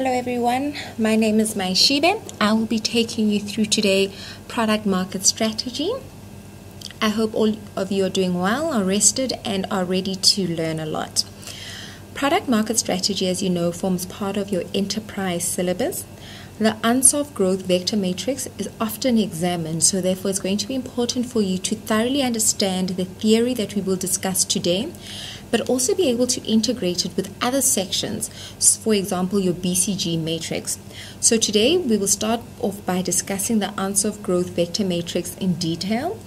Hello everyone, my name is Maishibe. I will be taking you through today product market strategy. I hope all of you are doing well, are rested and are ready to learn a lot. Product market strategy, as you know, forms part of your enterprise syllabus. The Ansoff Growth Vector Matrix is often examined, so therefore it's going to be important for you to thoroughly understand the theory that we will discuss today, but also be able to integrate it with other sections, for example, your BCG matrix. So today we will start off by discussing the Ansoff Growth Vector Matrix in detail.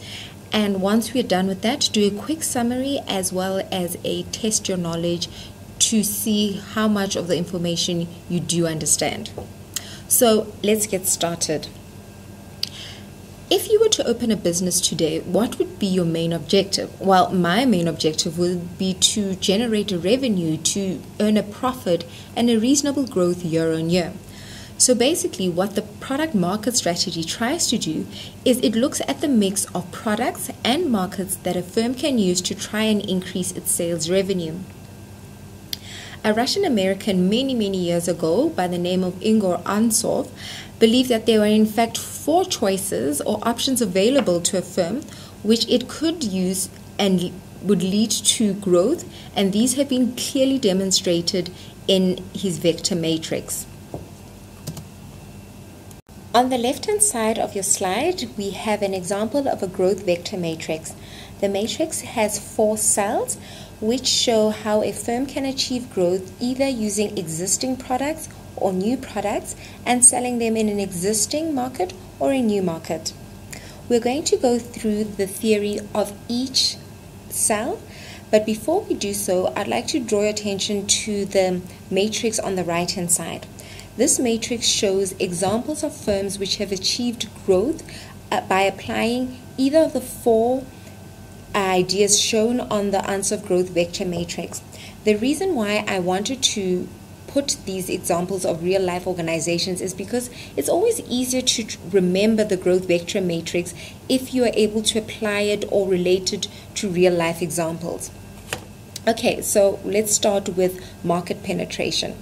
And once we're done with that, do a quick summary as well as a test your knowledge to see how much of the information you do understand. So let's get started. If you were to open a business today, what would be your main objective? Well, my main objective would be to generate a revenue, to earn a profit and a reasonable growth year on year. So basically what the product market strategy tries to do is it looks at the mix of products and markets that a firm can use to try and increase its sales revenue. A Russian American many years ago by the name of Igor Ansoff believed that there were in fact 4 choices or options available to a firm which it could use and would lead to growth, and these have been clearly demonstrated in his vector matrix. On the left-hand side of your slide, we have an example of a growth vector matrix. The matrix has 4 cells which show how a firm can achieve growth either using existing products or new products and selling them in an existing market or a new market. We're going to go through the theory of each cell, but before we do so, I'd like to draw your attention to the matrix on the right-hand side. This matrix shows examples of firms which have achieved growth by applying either of the 4 ideas shown on the Ansoff Growth Vector Matrix. The reason why I wanted to put these examples of real-life organizations is because it's always easier to remember the Growth Vector Matrix if you are able to apply it or relate it to real-life examples. Okay, so let's start with market penetration.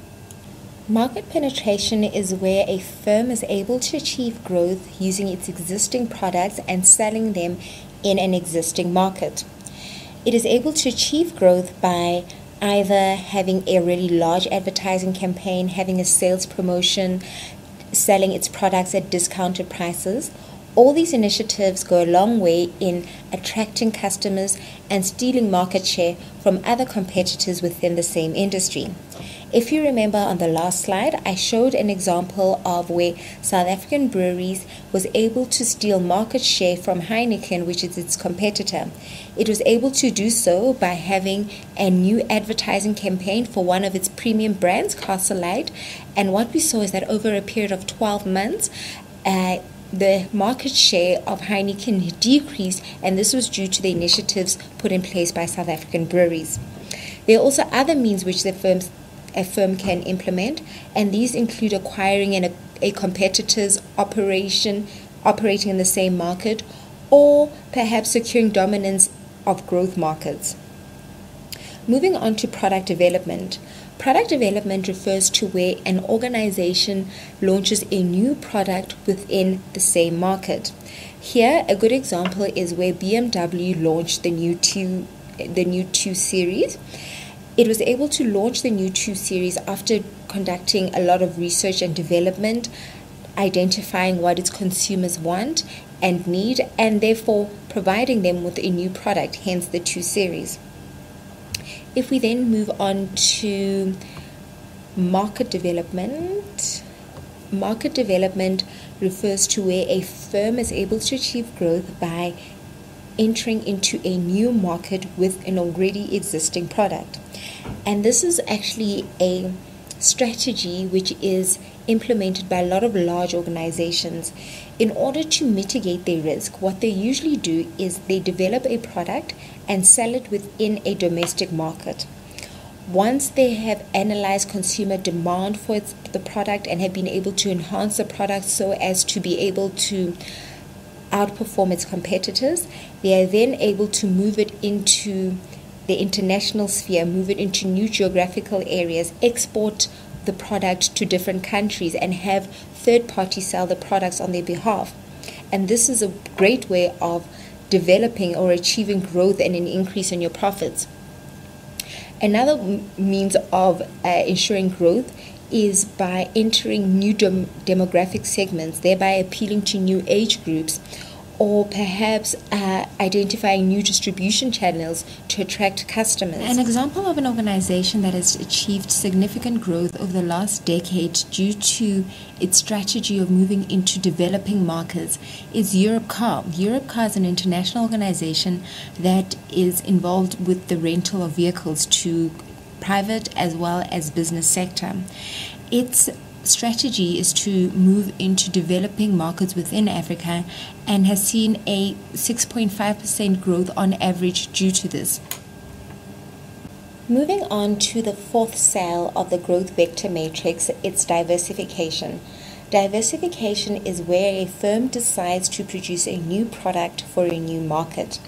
Market penetration is where a firm is able to achieve growth using its existing products and selling them in an existing market. It is able to achieve growth by either having a really large advertising campaign, having a sales promotion, selling its products at discounted prices. All these initiatives go a long way in attracting customers and stealing market share from other competitors within the same industry. If you remember on the last slide, I showed an example of where South African breweries was able to steal market share from Heineken, which is its competitor. It was able to do so by having a new advertising campaign for one of its premium brands, Castle Lite, and what we saw is that over a period of 12 months, the market share of Heineken decreased, and this was due to the initiatives put in place by South African breweries. There are also other means which a firm can implement, and these include acquiring a competitor's operation operating in the same market, or perhaps securing dominance of growth markets. Moving on to product development. Product development refers to where an organization launches a new product within the same market. Here, a good example is where BMW launched the new 2 Series. It was able to launch the new 2 Series after conducting a lot of research and development, identifying what its consumers want and need, and therefore providing them with a new product, hence the 2 Series. If we then move on to market development refers to where a firm is able to achieve growth by entering into a new market with an already existing product. And this is actually a strategy which is implemented by a lot of large organizations. In order to mitigate their risk, what they usually do is they develop a product and sell it within a domestic market. Once they have analyzed consumer demand for the product and have been able to enhance the product so as to be able to outperform its competitors, they are then able to move it into the international sphere, move it into new geographical areas, export the product to different countries and have third parties sell the products on their behalf. And this is a great way of developing or achieving growth and an increase in your profits. Another means of ensuring growth is by entering new demographic segments, thereby appealing to new age groups, or perhaps identifying new distribution channels to attract customers. An example of an organization that has achieved significant growth over the last decade due to its strategy of moving into developing markets is Europcar. Europcar is an international organization that is involved with the rental of vehicles to private as well as business sector. Its strategy is to move into developing markets within Africa and has seen a 6.5% growth on average due to this. Moving on to the fourth cell of the growth vector matrix, it's diversification. Diversification is where a firm decides to produce a new product for a new market.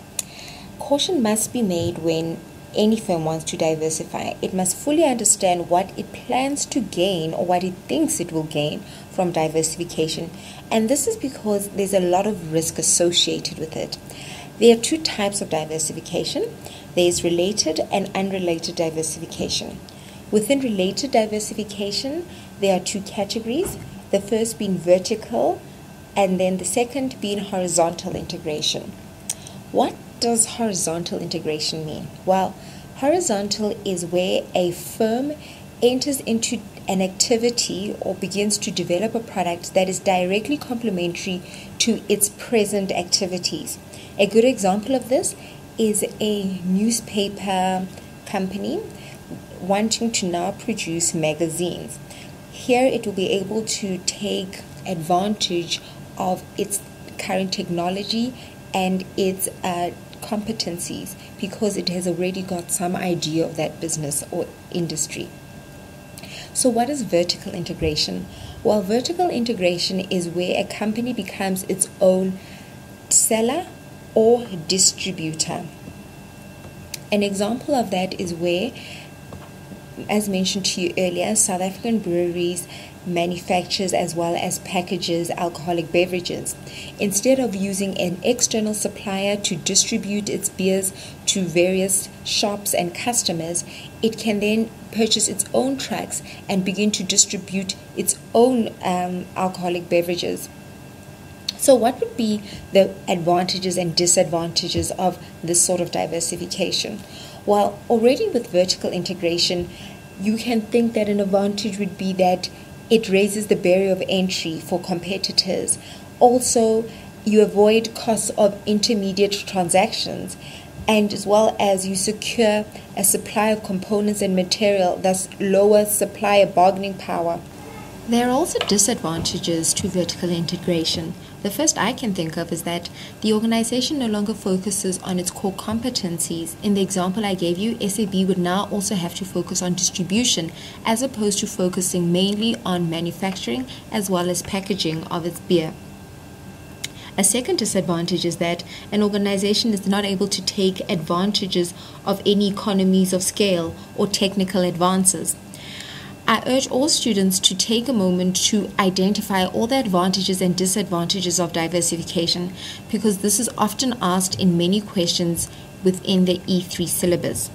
Caution must be made when any firm wants to diversify. It must fully understand what it plans to gain or what it thinks it will gain from diversification. And this is because there's a lot of risk associated with it. There are two types of diversification. There's related and unrelated diversification. Within related diversification, there are two categories. The first being vertical and then the second being horizontal integration. What does horizontal integration mean? Well, horizontal is where a firm enters into an activity or begins to develop a product that is directly complementary to its present activities. A good example of this is a newspaper company wanting to now produce magazines. Here it will be able to take advantage of its current technology and its competencies because it has already got some idea of that business or industry. So what is vertical integration? Well, vertical integration is where a company becomes its own seller or distributor. An example of that is where, as mentioned to you earlier, South African breweries manufactures as well as packages alcoholic beverages. Instead of using an external supplier to distribute its beers to various shops and customers, it can then purchase its own trucks and begin to distribute its own alcoholic beverages. So what would be the advantages and disadvantages of this sort of diversification? Well, already with vertical integration, you can think that an advantage would be that it raises the barrier of entry for competitors. Also, you avoid costs of intermediate transactions, and as well as you secure a supply of components and material, thus lower supplier bargaining power. There are also disadvantages to vertical integration. The first I can think of is that the organization no longer focuses on its core competencies. In the example I gave you, SAB would now also have to focus on distribution as opposed to focusing mainly on manufacturing as well as packaging of its beer. A second disadvantage is that an organization is not able to take advantages of any economies of scale or technical advances. I urge all students to take a moment to identify all the advantages and disadvantages of diversification because this is often asked in many questions within the E3 syllabus.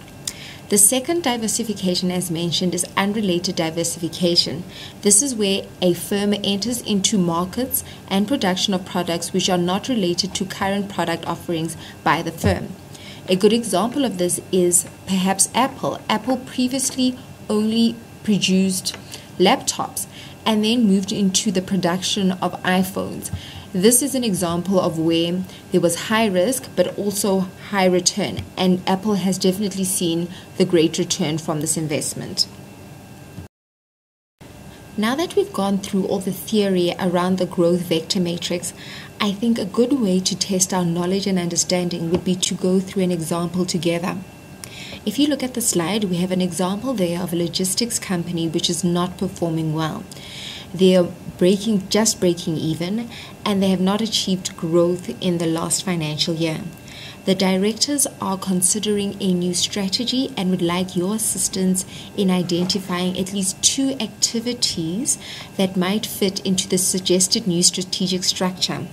The second diversification, as mentioned, is unrelated diversification. This is where a firm enters into markets and production of products which are not related to current product offerings by the firm. A good example of this is perhaps Apple. Apple previously only produced laptops and then moved into the production of iPhones. This is an example of where there was high risk but also high return, and Apple has definitely seen the great return from this investment. Now that we've gone through all the theory around the growth vector matrix, I think a good way to test our knowledge and understanding would be to go through an example together. If you look at the slide, we have an example there of a logistics company which is not performing well. They are just breaking even, and they have not achieved growth in the last financial year. The directors are considering a new strategy and would like your assistance in identifying at least 2 activities that might fit into the suggested new strategic structure.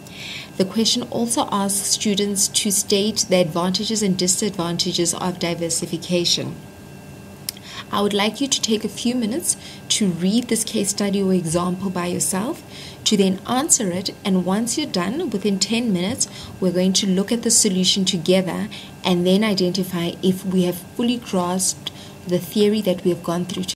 The question also asks students to state the advantages and disadvantages of diversification. I would like you to take a few minutes to read this case study or example by yourself, to then answer it, and once you're done, within 10 minutes, we're going to look at the solution together and then identify if we have fully grasped the theory that we have gone through.